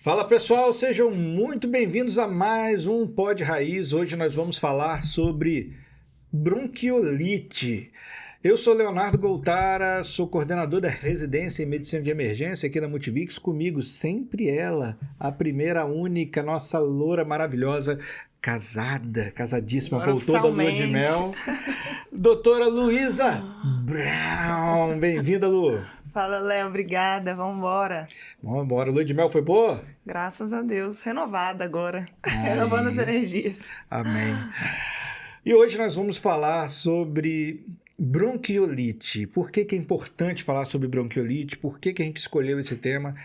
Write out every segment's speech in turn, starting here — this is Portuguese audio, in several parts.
Fala pessoal, sejam muito bem-vindos a mais um Pod Raiz. Hoje nós vamos falar sobre bronquiolite. Eu sou Leonardo Goltara, sou coordenador da residência em medicina de emergência aqui na Multivix. Comigo sempre ela, a primeira, única, nossa loura maravilhosa, casadíssima, Agora, voltou da lua de mel. Doutora Luísa Brown, bem-vinda, Lu. Fala, Léo, obrigada, vamos embora. Vamos embora, lua de mel foi boa? Graças a Deus, renovada agora, renovando as energias. Amém. E hoje nós vamos falar sobre bronquiolite. Por que é importante falar sobre bronquiolite? Por que a gente escolheu esse tema?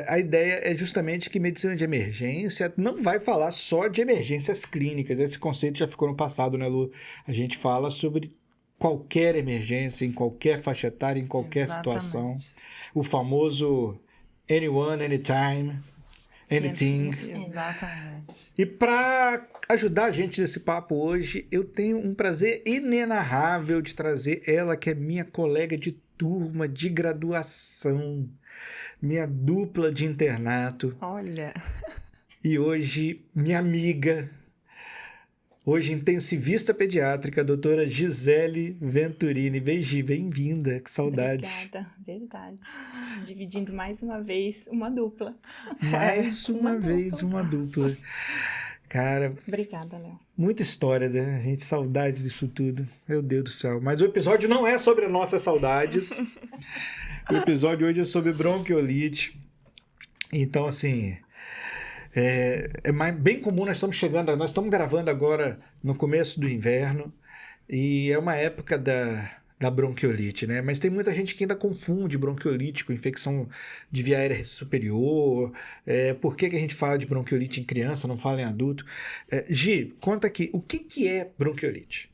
A ideia é justamente que medicina de emergência não vai falar só de emergências clínicas. Esse conceito já ficou no passado, né, Lu? A gente fala sobre qualquer emergência, em qualquer faixa etária, em qualquer situação. O famoso anyone, anytime, anything. Exatamente. E para ajudar a gente nesse papo hoje, eu tenho um prazer inenarrável de trazer ela, que é minha colega de turma, de graduação, minha dupla de internato. Olha. E hoje, minha amiga, hoje intensivista pediátrica, a doutora Gisele Venturini. Beiji, bem-vinda, que saudade. Obrigada, verdade. Dividindo mais uma vez uma dupla. Mais uma vez uma dupla. Cara, obrigada, Léo. Muita história, né? A gente, saudade disso tudo. Meu Deus do céu. Mas o episódio não é sobre nossas saudades. O episódio hoje é sobre bronquiolite. Então, assim, bem comum, nós estamos gravando agora no começo do inverno e é uma época da bronquiolite, né? Mas tem muita gente que ainda confunde bronquiolite com infecção de via aérea superior. Por que a gente fala de bronquiolite em criança, não fala em adulto? Gi, conta aqui, o que é bronquiolite?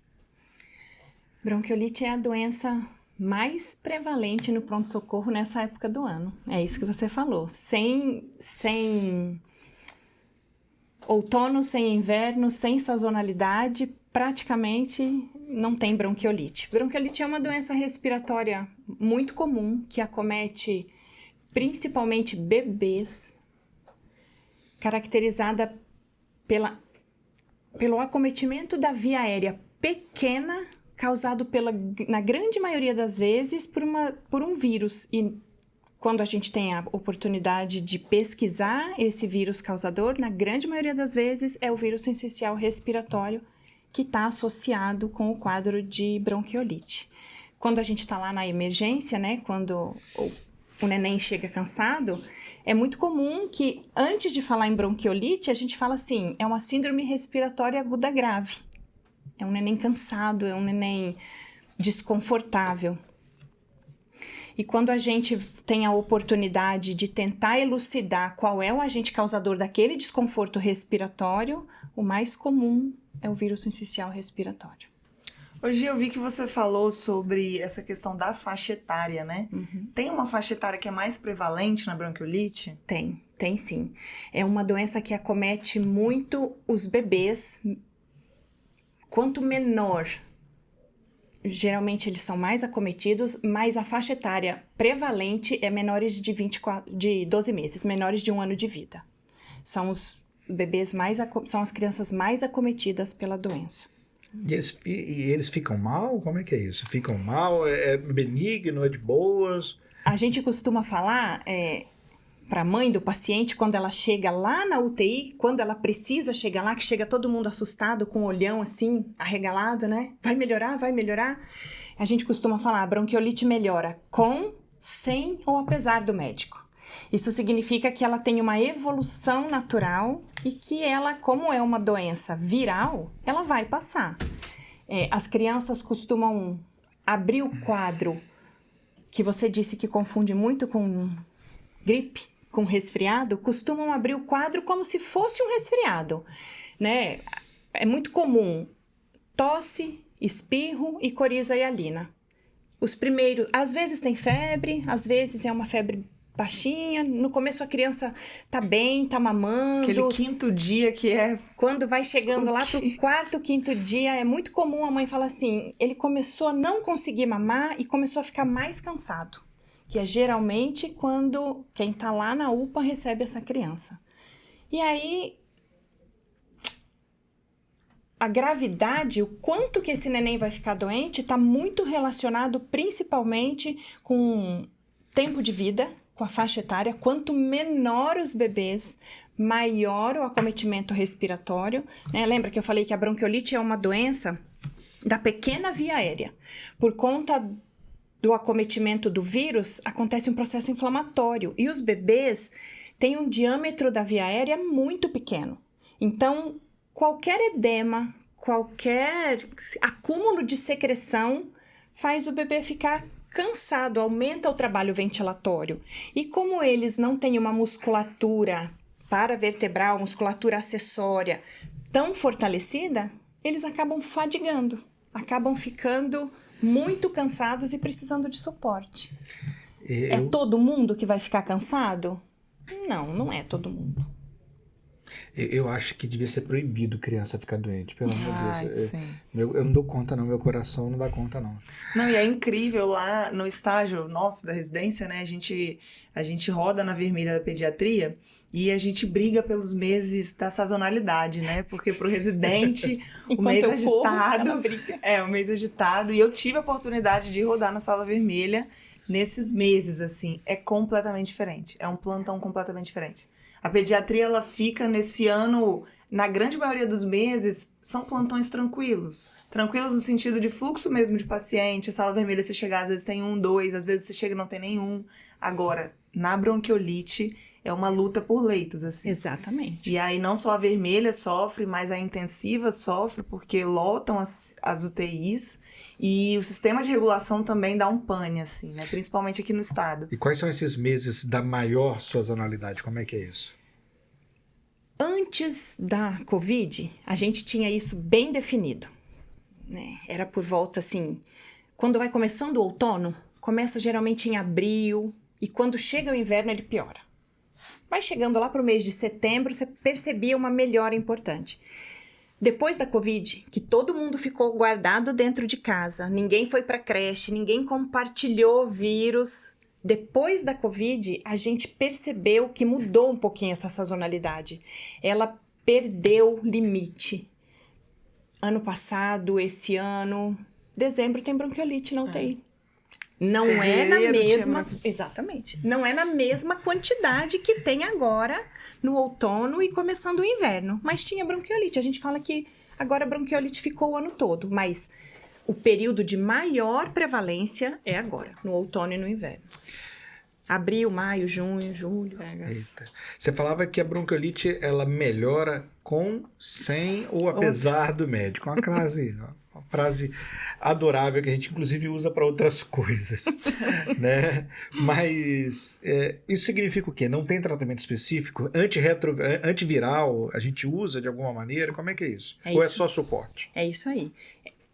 Bronquiolite é a doença mais prevalente no pronto-socorro nessa época do ano. É isso que você falou. Sem outono, sem inverno, sem sazonalidade, praticamente não tem bronquiolite. Bronquiolite é uma doença respiratória muito comum que acomete principalmente bebês, caracterizada pelo acometimento da via aérea pequena, causado na grande maioria das vezes por um vírus. E quando a gente tem a oportunidade de pesquisar esse vírus causador, na grande maioria das vezes é o vírus essencial respiratório, que está associado com o quadro de bronquiolite. Quando a gente está lá na emergência, né, quando o neném chega cansado, é muito comum que antes de falar em bronquiolite, a gente fala assim, é uma síndrome respiratória aguda grave. É um neném cansado, é um neném desconfortável. E quando a gente tem a oportunidade de tentar elucidar qual é o agente causador daquele desconforto respiratório, o mais comum é o vírus essencial respiratório. Hoje eu vi que você falou sobre essa questão da faixa etária, né? Uhum. Tem uma faixa etária que é mais prevalente na bronquiolite? Tem sim. É uma doença que acomete muito os bebês. Quanto menor, geralmente eles são mais acometidos, mas a faixa etária prevalente é menores de 12 meses, menores de 1 ano de vida. São os bebês são as crianças mais acometidas pela doença. E eles ficam mal? Como é que é isso? Ficam mal? É benigno? É de boas? A gente costuma falar para a mãe do paciente, quando ela chega lá na UTI, quando ela precisa chegar lá, que chega todo mundo assustado, com o olhão assim, arregalado, né? Vai melhorar, vai melhorar. A gente costuma falar, a bronquiolite melhora com, sem ou apesar do médico. Isso significa que ela tem uma evolução natural e que ela, como é uma doença viral, ela vai passar. As crianças costumam abrir o quadro, que você disse que confunde muito com gripe, com resfriado, costumam abrir o quadro como se fosse um resfriado, né? É muito comum tosse, espirro e coriza hialina. Os primeiros, às vezes tem febre, às vezes é uma febre baixinha. No começo a criança tá bem, tá mamando. Aquele quinto dia que é... Quando vai chegando lá pro quarto, quinto dia, é muito comum a mãe falar assim, ele começou a não conseguir mamar e começou a ficar mais cansado. que é geralmente quando quem está lá na UPA recebe essa criança. E aí, a gravidade, o quanto que esse neném vai ficar doente, está muito relacionado principalmente com tempo de vida, com a faixa etária. Quanto menor os bebês, maior o acometimento respiratório, né? Lembra que eu falei que a bronquiolite é uma doença da pequena via aérea. Por conta do acometimento do vírus, acontece um processo inflamatório. E os bebês têm um diâmetro da via aérea muito pequeno. Então, qualquer edema, qualquer acúmulo de secreção faz o bebê ficar cansado, aumenta o trabalho ventilatório. E como eles não têm uma musculatura paravertebral, musculatura acessória tão fortalecida, eles acabam fadigando, acabam ficando muito cansados e precisando de suporte. É todo mundo que vai ficar cansado? Não, não é todo mundo. Eu acho que devia ser proibido criança ficar doente, pelo amor de Deus. Sim. Eu não dou conta não, meu coração não dá conta não. Não, e é incrível lá no estágio nosso da residência, né? A gente roda na vermelha da pediatria e a gente briga pelos meses da sazonalidade, né? Porque pro residente o mês agitado... o mês agitado. E eu tive a oportunidade de rodar na sala vermelha nesses meses, assim. É completamente diferente. É um plantão completamente diferente. A pediatria, ela fica nesse ano, na grande maioria dos meses, são plantões tranquilos. Tranquilos no sentido de fluxo mesmo de paciente. A sala vermelha, você chegar, às vezes tem 1, 2, às vezes você chega e não tem nenhum. Agora, na bronquiolite, é uma luta por leitos, assim. Exatamente. E aí, não só a vermelha sofre, mas a intensiva sofre, porque lotam as UTIs. E o sistema de regulação também dá um pane, assim, né? Principalmente aqui no estado. E quais são esses meses da maior sazonalidade? Como é que é isso? Antes da Covid, a gente tinha isso bem definido, né? Era por volta, assim, quando vai começando o outono, começa geralmente em abril, e quando chega o inverno ele piora. Vai chegando lá para o mês de setembro, você percebia uma melhora importante. Depois da Covid, que todo mundo ficou guardado dentro de casa, ninguém foi para creche, ninguém compartilhou vírus. Depois da Covid, a gente percebeu que mudou um pouquinho essa sazonalidade. Ela perdeu limite. Ano passado, esse ano, dezembro tem bronquiolite na UTI. Não é na mesma... Exatamente. Não é na mesma quantidade que tem agora no outono e começando o inverno. Mas tinha bronquiolite. A gente fala que agora a bronquiolite ficou o ano todo. Mas o período de maior prevalência é agora, no outono e no inverno. Abril, maio, junho, julho. Eita. Você falava que a bronquiolite, ela melhora com, sem ou apesar do médico. Uma frase adorável que a gente inclusive usa para outras coisas, né? Mas isso significa o quê? Não tem tratamento específico? Antiviral a gente usa de alguma maneira? Como é que é isso? Ou é só suporte? É isso aí.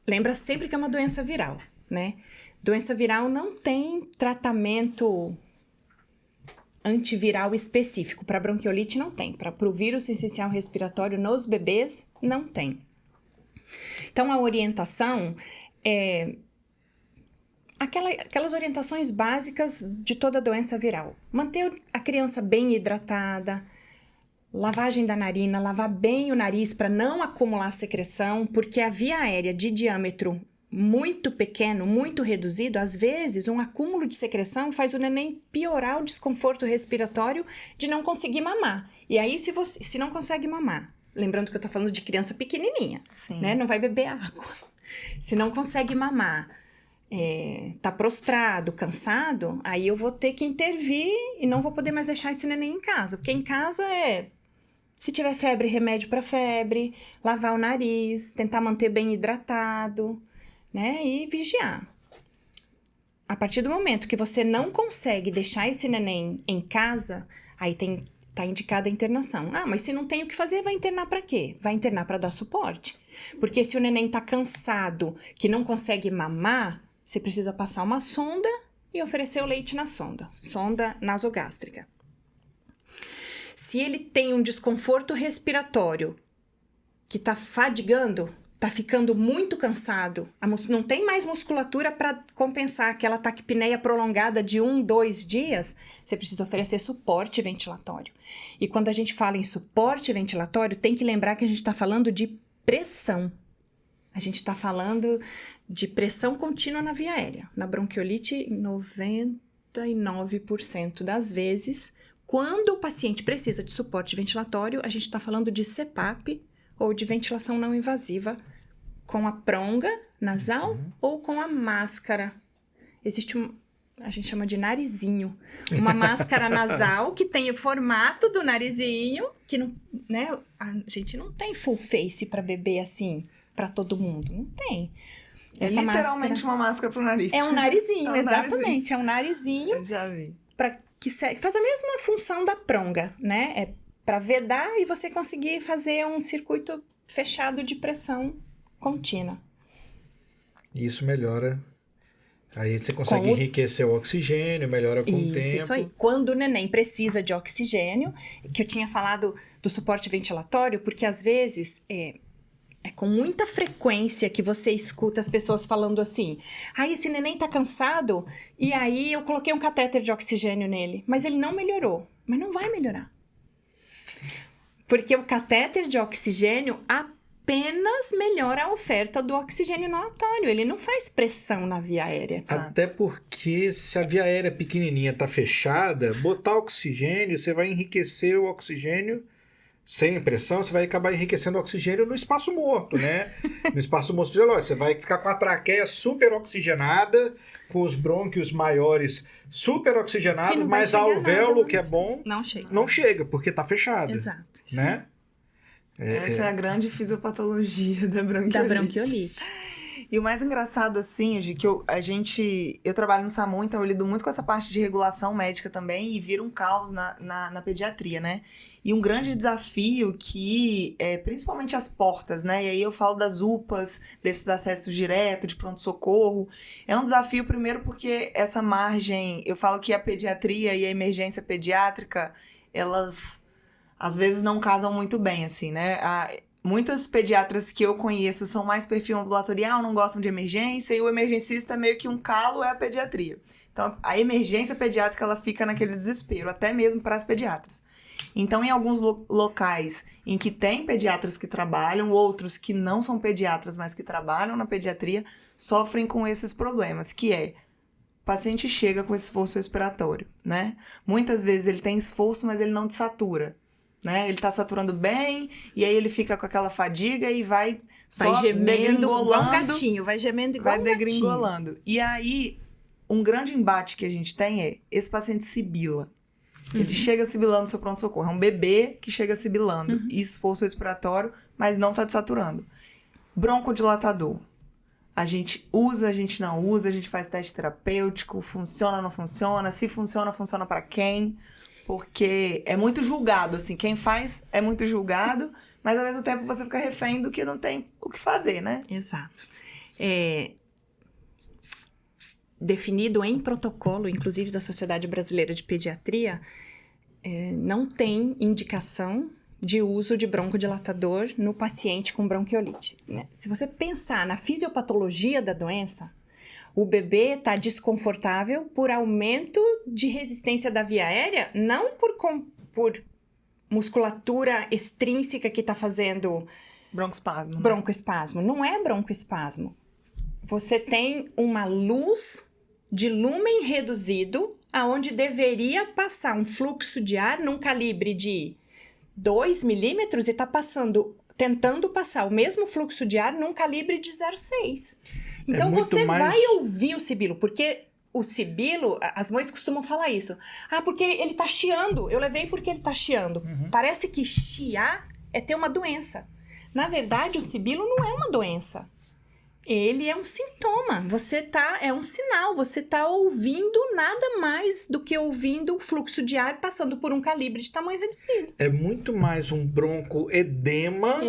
Lembra sempre que é uma doença viral, né? Doença viral não tem tratamento antiviral específico. Para bronquiolite não tem. Para o vírus sincicial respiratório nos bebês, não tem. Então, a orientação é aquelas orientações básicas de toda doença viral. Manter a criança bem hidratada, lavagem da narina, lavar bem o nariz para não acumular secreção, porque a via aérea de diâmetro muito pequeno, muito reduzido, às vezes um acúmulo de secreção faz o neném piorar o desconforto respiratório de não conseguir mamar. E aí, se não consegue mamar, lembrando que eu tô falando de criança pequenininha, né? Não vai beber água. Se não consegue mamar, tá prostrado, cansado, aí eu vou ter que intervir e não vou poder mais deixar esse neném em casa. Porque em casa se tiver febre, remédio para febre, lavar o nariz, tentar manter bem hidratado, né? E vigiar. A partir do momento que você não consegue deixar esse neném em casa, aí tá indicada a internação. Ah, mas se não tem o que fazer, vai internar para quê? Vai internar para dar suporte. Porque se o neném tá cansado, que não consegue mamar, você precisa passar uma sonda e oferecer o leite na sonda nasogástrica. Se ele tem um desconforto respiratório que tá fadigando, tá ficando muito cansado, não tem mais musculatura para compensar aquela taquipneia prolongada de 1, 2 dias, você precisa oferecer suporte ventilatório. E quando a gente fala em suporte ventilatório, tem que lembrar que a gente está falando de pressão. A gente está falando de pressão contínua na via aérea. Na bronquiolite, 99% das vezes, quando o paciente precisa de suporte ventilatório, a gente está falando de CPAP ou de ventilação não invasiva com a pronga nasal ou com a máscara. Existe a gente chama de narizinho. Uma máscara nasal que tem o formato do narizinho, que não, né, a gente não tem full face para beber assim, para todo mundo. Não tem. Essa literalmente uma máscara pro nariz. É um narizinho, exatamente. Narizinho. É um narizinho. Eu já vi. Faz a mesma função da pronga, né? É para vedar e você conseguir fazer um circuito fechado de pressão contínua. Isso melhora. Aí você consegue enriquecer o oxigênio, melhora com o tempo. Isso aí. Quando o neném precisa de oxigênio, que eu tinha falado do suporte ventilatório, porque às vezes é com muita frequência que você escuta as pessoas falando assim: esse neném tá cansado, e aí eu coloquei um catéter de oxigênio nele, mas ele não melhorou. Mas não vai melhorar. Porque o catéter de oxigênio apenas melhora a oferta do oxigênio inalatório. Ele não faz pressão na via aérea. Exato. Até porque se a via aérea pequenininha tá fechada, botar oxigênio, você vai enriquecer o oxigênio sem pressão, você vai acabar enriquecendo o oxigênio no espaço morto, né? No espaço morto fisiológico. Você vai ficar com a traqueia super oxigenada, com os brônquios maiores super oxigenados, mas alvéolo, que é bom, não chega, porque tá fechado. Exato. Né? Essa é a grande fisiopatologia da bronquiolite. E o mais engraçado, assim, é que eu trabalho no SAMU, então eu lido muito com essa parte de regulação médica também, e vira um caos na pediatria, né? E um grande desafio que é principalmente as portas, né? E aí eu falo das UPAs, desses acessos diretos, de pronto-socorro. É um desafio, primeiro, porque essa margem, eu falo que a pediatria e a emergência pediátrica, elas às vezes não casam muito bem, assim, né? Muitas pediatras que eu conheço são mais perfil ambulatorial, não gostam de emergência, e o emergencista meio que um calo é a pediatria. Então, a emergência pediátrica, ela fica naquele desespero, até mesmo para as pediatras. Então, em alguns locais em que tem pediatras que trabalham, outros que não são pediatras, mas que trabalham na pediatria, sofrem com esses problemas, que é: o paciente chega com esforço respiratório, né? Muitas vezes ele tem esforço, mas ele não desatura. Né? Ele tá saturando bem, e aí ele fica com aquela fadiga e vai gemendo igual um gatinho, vai gemendo igual um degringolando. E aí, um grande embate que a gente tem é: esse paciente sibila. Ele chega sibilando no seu pronto-socorro. É um bebê que chega sibilando, esforço respiratório, mas não tá desaturando. Broncodilatador. A gente usa, a gente não usa, a gente faz teste terapêutico, funciona, não funciona, se funciona, funciona para quem? Porque é muito julgado, assim, quem faz é muito julgado, mas ao mesmo tempo você fica refém do que não tem o que fazer, né? Exato. Definido em protocolo, inclusive da Sociedade Brasileira de Pediatria, não tem indicação de uso de broncodilatador no paciente com bronquiolite, né? Se você pensar na fisiopatologia da doença, o bebê está desconfortável por aumento de resistência da via aérea, não por musculatura extrínseca que está fazendo broncoespasmo. Né? Broncoespasmo. Não é broncoespasmo. Você tem uma luz de lúmen reduzido, aonde deveria passar um fluxo de ar num calibre de 2 milímetros e está tentando passar o mesmo fluxo de ar num calibre de 0,6. Então você vai ouvir o sibilo, porque o sibilo, as mães costumam falar isso. Porque ele tá chiando, eu levei porque ele tá chiando. Parece que chiar é ter uma doença. Na verdade, o sibilo não é uma doença. Ele é um sintoma, é um sinal, você tá ouvindo nada mais do que ouvindo o fluxo de ar passando por um calibre de tamanho reduzido. É muito mais um broncoedema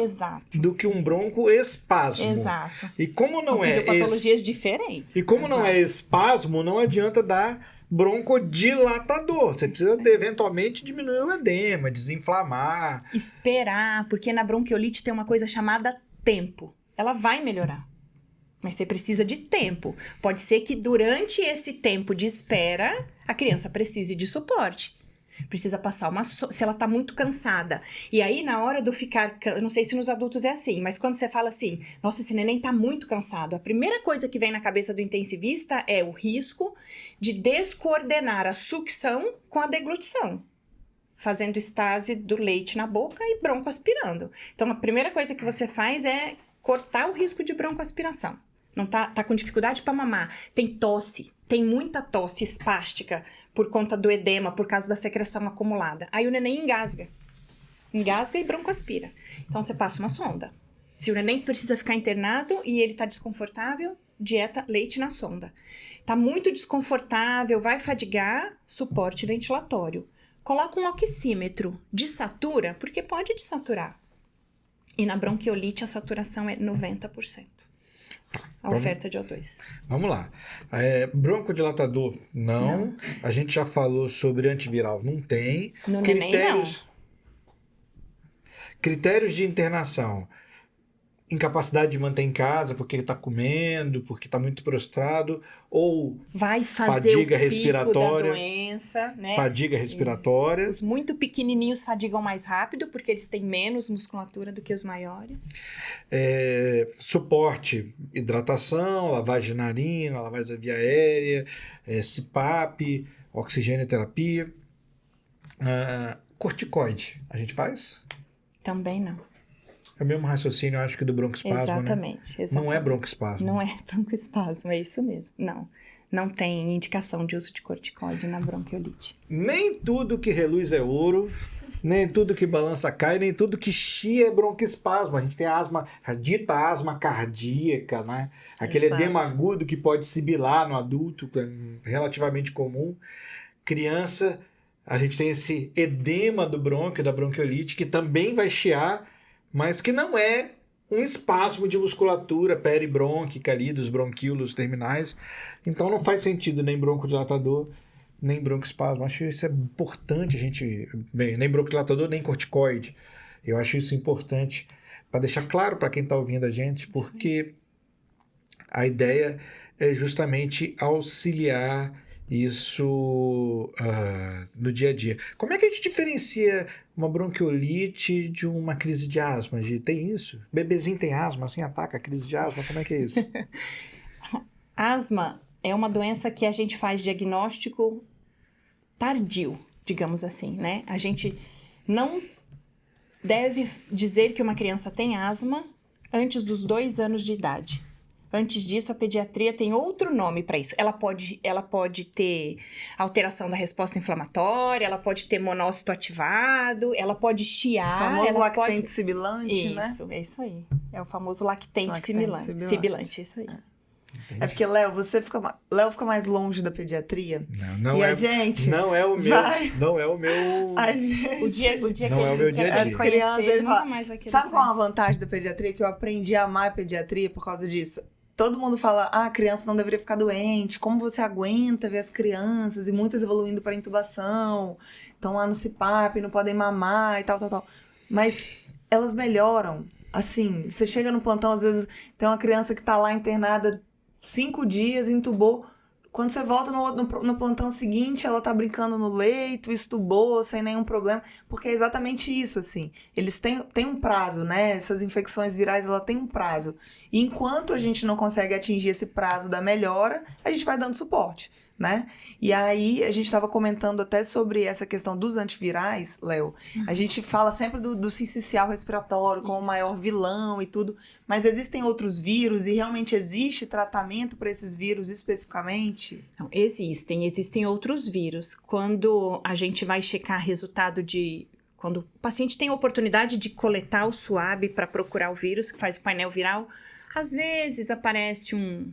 do que um broncoespasmo. Exato. E como São fisiopatologias diferentes. E como não é espasmo, não adianta dar broncodilatador. Você precisa eventualmente diminuir o edema, desinflamar. Esperar, porque na bronquiolite tem uma coisa chamada tempo. ela vai melhorar. Mas você precisa de tempo. Pode ser que durante esse tempo de espera, a criança precise de suporte. Precisa passar se ela tá muito cansada. E aí, na hora do ficar... Eu não sei se nos adultos é assim, mas quando você fala assim, nossa, esse neném tá muito cansado, a primeira coisa que vem na cabeça do intensivista é o risco de descoordenar a sucção com a deglutição, fazendo estase do leite na boca e broncoaspirando. Então, a primeira coisa que você faz é cortar o risco de broncoaspiração. Não tá com dificuldade para mamar, tem tosse, tem muita tosse espástica por conta do edema, por causa da secreção acumulada. Aí o neném engasga e broncoaspira. Então você passa uma sonda. Se o neném precisa ficar internado e ele tá desconfortável, dieta leite na sonda. Tá muito desconfortável, vai fadigar, suporte ventilatório. Coloca um oxímetro, desatura, porque pode desaturar. E na bronquiolite a saturação é 90%. A oferta de O2. Vamos lá. Broncodilatador, não. A gente já falou sobre antiviral, não tem. No neném, não. Critérios de internação. Incapacidade de manter em casa porque está comendo, porque está muito prostrado, ou vai fazer fadiga o pico respiratória, da doença, né? Fadiga respiratória. Isso. Os muito pequenininhos fadigam mais rápido porque eles têm menos musculatura do que os maiores. Suporte, hidratação, lavagem de narina, lavagem da via aérea, CPAP, oxigenoterapia. Corticoide, a gente faz? Também não. É o mesmo raciocínio, eu acho, que do broncoespasmo, exatamente, né? exatamente. Não é broncoespasmo. Não é broncoespasmo, é isso mesmo. Não tem indicação de uso de corticoide na bronquiolite. Nem tudo que reluz é ouro, nem tudo que balança cai, nem tudo que chia é broncoespasmo. A gente tem a dita asma cardíaca, né? Aquele Exato. edema agudo que pode sibilar no adulto, que é relativamente comum. Criança, a gente tem esse edema do brônquio, da bronquiolite, que também vai chiar, mas que não é um espasmo de musculatura peribrônquica ali, dos bronquíolos terminais. Então não faz sentido nem broncodilatador, nem broncoespasmo. Acho isso é importante a gente... Bem, nem broncodilatador, nem corticoide. Eu acho isso importante para deixar claro para quem está ouvindo a gente, porque a ideia é justamente auxiliar isso no dia a dia. Como é que a gente diferencia uma bronquiolite de uma crise de asma, Gi? Tem isso? Bebezinho tem asma, assim ataca a crise de asma? Como é que é isso? Asma é uma doença que a gente faz diagnóstico tardio, digamos assim, né? A gente não deve dizer que uma criança tem asma antes dos 2 anos de idade. Antes disso, a pediatria tem outro nome para isso. Ela pode ter alteração da resposta inflamatória, ela pode ter monócito ativado, ela pode chiar. O famoso ela lactente pode... sibilante, né? Isso, é isso aí. É o famoso lactente Sibilante. sibilante, isso aí. É porque, Léo, Léo fica mais longe da pediatria. Não e é, a gente não é o meu. Não é o meu. A gente... O dia Não que é o meu dia a dia. conhecer, ele nunca mais vai querer Sabe qual é sair. a vantagem da pediatria? Que eu aprendi a amar a pediatria por causa disso. Todo mundo fala, a criança não deveria ficar doente, como você aguenta ver as crianças, e muitas evoluindo para intubação, estão lá no CPAP, não podem mamar e tal. Mas elas melhoram. Assim, você chega no plantão, às vezes tem uma criança que tá lá internada 5 dias, intubou. Quando você volta no plantão seguinte, ela tá brincando no leito, estubou, sem nenhum problema, porque é exatamente isso, assim. Eles têm um prazo, né? Essas infecções virais, ela tem um prazo. E enquanto a gente não consegue atingir esse prazo da melhora, a gente vai dando suporte, né? E aí, a gente estava comentando até sobre essa questão dos antivirais, Léo. A gente fala sempre do sincicial respiratório como o maior vilão e tudo, mas existem outros vírus e realmente existe tratamento para esses vírus especificamente? Não, existem outros vírus. Quando a gente vai checar resultado quando o paciente tem a oportunidade de coletar o SUAB para procurar o vírus, que faz o painel viral, às vezes aparece um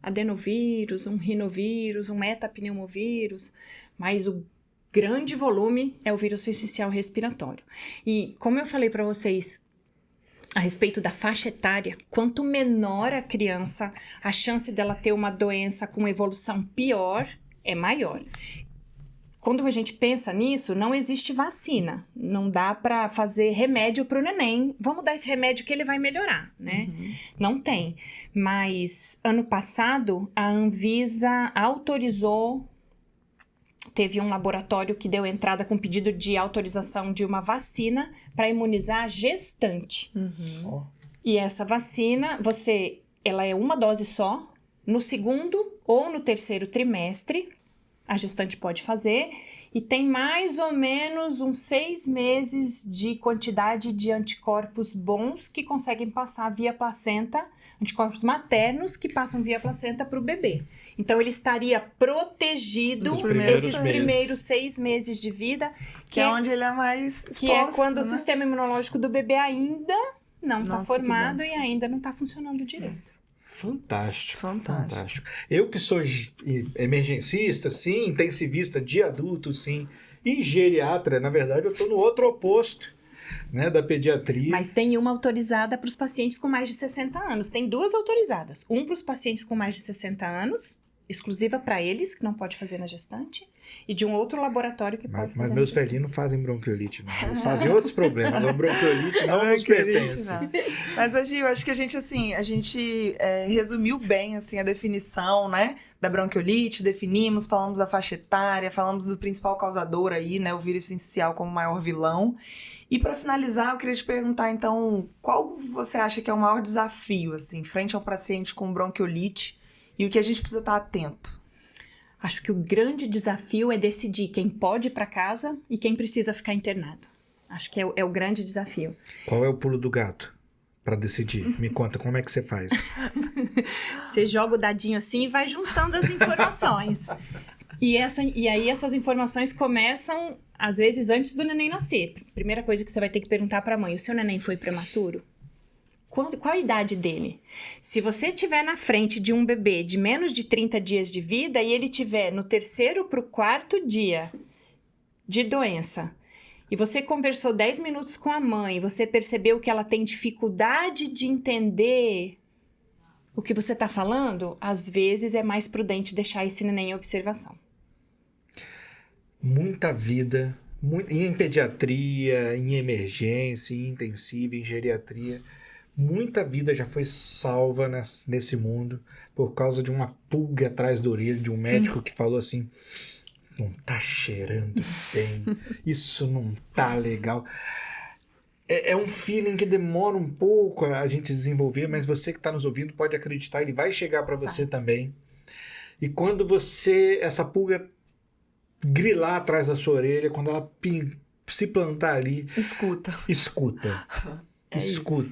adenovírus, um rinovírus, um metapneumovírus, mas o grande volume é o vírus sincicial respiratório. E como eu falei para vocês a respeito da faixa etária, quanto menor a criança, a chance dela ter uma doença com evolução pior é maior. quando a gente pensa nisso, não existe vacina. Não dá para fazer remédio para o neném. Vamos dar esse remédio que ele vai melhorar, né? Não tem. Mas, ano passado, a Anvisa autorizou... Teve um laboratório que deu entrada com pedido de autorização de uma vacina para imunizar a gestante. E essa vacina, ela é uma dose só. No segundo ou no terceiro trimestre, a gestante pode fazer, e tem mais ou menos uns 6 meses de quantidade de anticorpos bons que conseguem passar via placenta, anticorpos maternos que passam via placenta para o bebê. Então, ele estaria protegido esses primeiros 6 meses de vida, que é onde ele é mais exposto, que é quando né? o sistema imunológico do bebê ainda não está formado e ainda não está funcionando direito. Fantástico. Eu que sou emergencista, sim, intensivista de adulto, sim, e geriatra, na verdade eu estou no outro oposto, né, da pediatria. Mas tem uma autorizada para os pacientes com mais de 60 anos. Tem 2 autorizadas. Um para os pacientes com mais de 60 anos, exclusiva para eles, que não pode fazer na gestante, e de um outro laboratório que pode fazer Mas meus velhinhos não fazem bronquiolite, não. Eles fazem outros problemas. A bronquiolite não nos pertence. Mas, Gil, acho que a gente resumiu bem, assim, a definição, né, da bronquiolite, definimos, falamos da faixa etária, falamos do principal causador aí, né, o vírus sincicial como maior vilão. E para finalizar, eu queria te perguntar, então, qual você acha que é o maior desafio, assim, frente a um paciente com bronquiolite e o que a gente precisa estar atento? Acho que o grande desafio é decidir quem pode ir para casa e quem precisa ficar internado. Acho que é o grande desafio. Qual é o pulo do gato para decidir? Me conta, como é que você faz? Você joga o dadinho assim e vai juntando as informações. E aí essas informações começam, às vezes, antes do neném nascer. Primeira coisa que você vai ter que perguntar para a mãe: o seu neném foi prematuro? Qual a idade dele? Se você estiver na frente de um bebê de menos de 30 dias de vida e ele estiver no 3º para o 4º dia de doença, e você conversou 10 minutos com a mãe, e você percebeu que ela tem dificuldade de entender o que você está falando, às vezes é mais prudente deixar esse neném em observação. Muita vida, em pediatria, em emergência, em intensiva, em geriatria. Muita vida já foi salva nesse mundo por causa de uma pulga atrás da orelha de um médico que falou assim: não tá cheirando bem, isso não tá legal. É um feeling que demora um pouco a gente desenvolver, mas você que está nos ouvindo pode acreditar, ele vai chegar para você também. E quando essa pulga grilar atrás da sua orelha, quando ela se plantar ali... Escuta,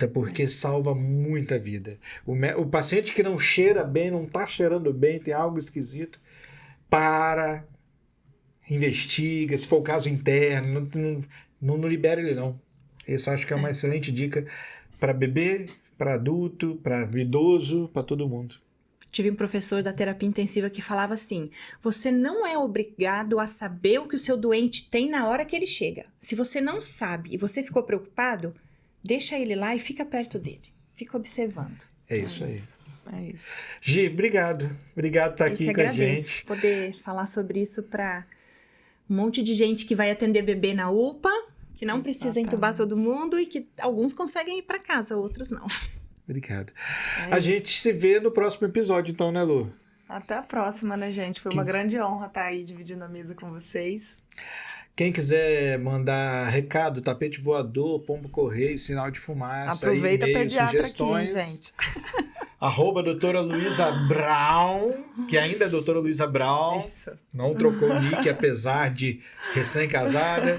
porque salva muita vida. O paciente que não cheira bem, não está cheirando bem, tem algo esquisito, investiga, se for o caso interno, não libera ele não. Isso acho que é uma excelente dica para bebê, para adulto, para idoso, para todo mundo. Tive um professor da terapia intensiva que falava assim: você não é obrigado a saber o que o seu doente tem na hora que ele chega. Se você não sabe e você ficou preocupado, deixa ele lá e fica perto dele. Fica observando. É isso aí. É isso. Gi, obrigado. Obrigado por estar aqui com a gente. Poder falar sobre isso para um monte de gente que vai atender bebê na UPA, que não precisa entubar todo mundo e que alguns conseguem ir para casa, outros não. Obrigado. A gente se vê no próximo episódio, então, né, Lu? Até a próxima, né, gente? Foi uma grande honra estar aí dividindo a mesa com vocês. Quem quiser mandar recado, tapete voador, pombo correio, sinal de fumaça, aproveita e-mail, pediatra sugestões, aqui, gente. @doutora Luísa Brown, que ainda é doutora Luísa Brown. Isso. Não trocou o nick, apesar de recém-casada.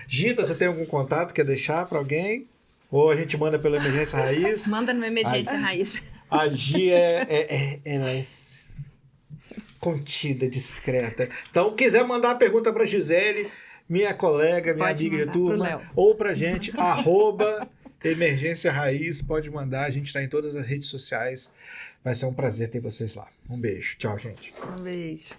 Gi, você tem algum contato que quer deixar para alguém? Ou a gente manda pela Emergência Raiz? Manda no Emergência Raiz. A Gi ela é contida, discreta. Então, quiser mandar a pergunta para Gisele, minha colega, minha amiga de turma, ou pra gente, @Emergência Raiz, pode mandar. A gente está em todas as redes sociais. Vai ser um prazer ter vocês lá. Um beijo. Tchau, gente. Um beijo.